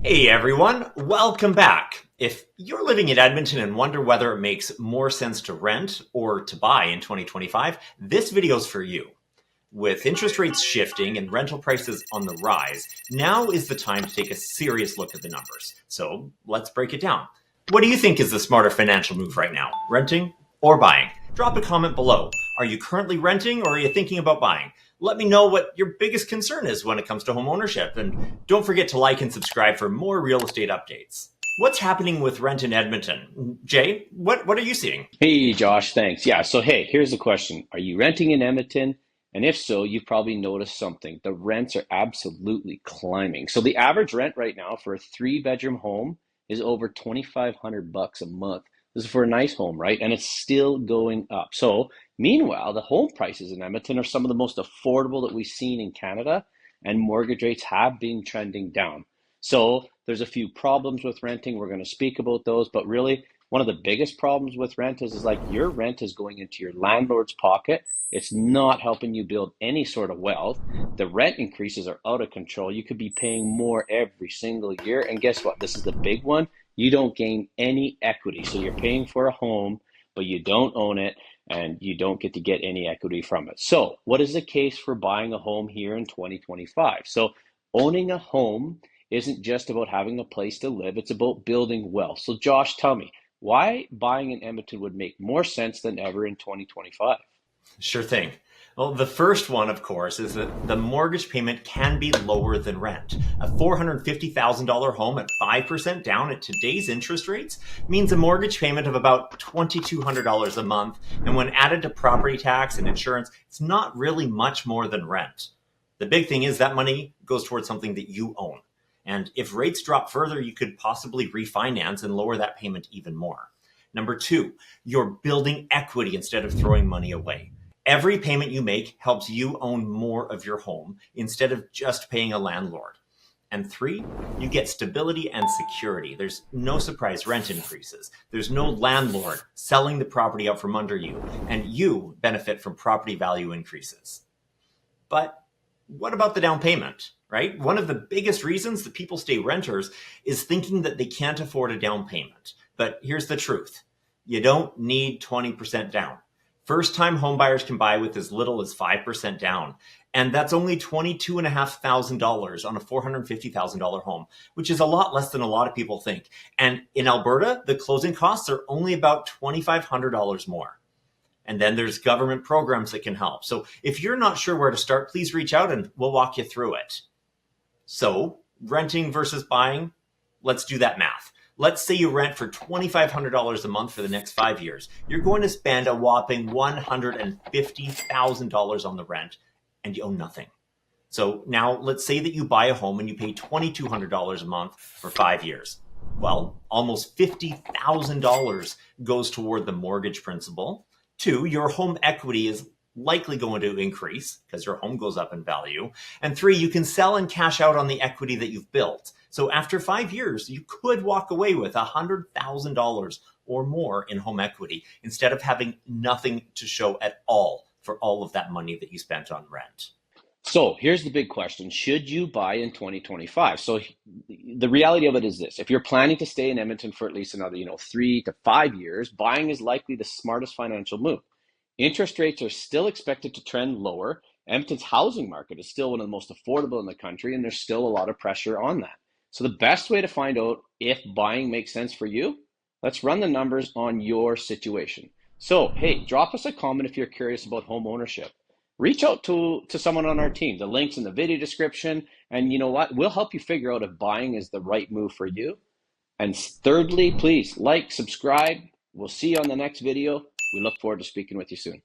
Hey everyone, welcome back. If you're living in Edmonton and wonder whether it makes more sense to rent or to buy in 2025, this video's for you. With interest rates shifting and rental prices on the rise, now is the time to take a serious look at the numbers. So let's break it down. What do you think is the smarter financial move right now? Renting or buying? Drop a comment below. Are you currently renting or are you thinking about buying? Let me know what your biggest concern is when it comes to home ownership. And don't forget to like and subscribe for more real estate updates. What's happening with rent in Edmonton? Jay, what are you seeing? Hey, Josh, thanks. Yeah, so hey, here's the question. Are you renting in Edmonton? And if so, you've probably noticed something. The rents are absolutely climbing. So the average rent right now for a three-bedroom home is over 2,500 bucks a month. This is for a nice home, right? And it's still going up. So meanwhile, the home prices in Edmonton are some of the most affordable that we've seen in Canada, and mortgage rates have been trending down. So there's a few problems with renting. We're going to speak about those, but really one of the biggest problems with rent is like your rent is going into your landlord's pocket. It's not helping you build any sort of wealth. The rent increases are out of control. You could be paying more every single year. And guess what? This is the big one. You don't gain any equity. So you're paying for a home, but you don't own it and you don't get to get any equity from it. So, what is the case for buying a home here in 2025? So, owning a home isn't just about having a place to live, it's about building wealth. So, Josh, tell me, why buying in Edmonton would make more sense than ever in 2025. Sure thing. Well, the first one, of course, is that the mortgage payment can be lower than rent. A $450,000 home at 5% down at today's interest rates means a mortgage payment of about $2,200 a month. And when added to property tax and insurance, it's not really much more than rent. The big thing is that money goes towards something that you own. And if rates drop further, you could possibly refinance and lower that payment even more. Number two, you're building equity instead of throwing money away. Every payment you make helps you own more of your home instead of just paying a landlord. And three, you get stability and security. There's no surprise rent increases. There's no landlord selling the property out from under you, and you benefit from property value increases. But what about the down payment, right? One of the biggest reasons that people stay renters is thinking that they can't afford a down payment. But here's the truth. You don't need 20% down. First-time homebuyers can buy with as little as 5% down. And that's only $22,500 on a $450,000 home, which is a lot less than a lot of people think. And in Alberta, the closing costs are only about $2,500 more. And then there's government programs that can help. So if you're not sure where to start, please reach out and we'll walk you through it. So renting versus buying, let's do that math. Let's say you rent for $2,500 a month for the next 5 years. You're going to spend a whopping $150,000 on the rent and you own nothing. So now let's say that you buy a home and you pay $2,200 a month for 5 years. Well, almost $50,000 goes toward the mortgage principal. Two, your home equity is likely going to increase because your home goes up in value. And three, you can sell and cash out on the equity that you've built. So after 5 years, you could walk away with $100,000 or more in home equity instead of having nothing to show at all for all of that money that you spent on rent. So here's the big question. Should you buy in 2025? So the reality of it is this. If you're planning to stay in Edmonton for at least another, 3 to 5 years, buying is likely the smartest financial move. Interest rates are still expected to trend lower. Edmonton's housing market is still one of the most affordable in the country, and there's still a lot of pressure on that. So the best way to find out if buying makes sense for you, let's run the numbers on your situation. So, hey, drop us a comment if you're curious about home ownership. Reach out to someone on our team. The link's in the video description. And you know what? We'll help you figure out if buying is the right move for you. And thirdly, please like, subscribe. We'll see you on the next video. We look forward to speaking with you soon.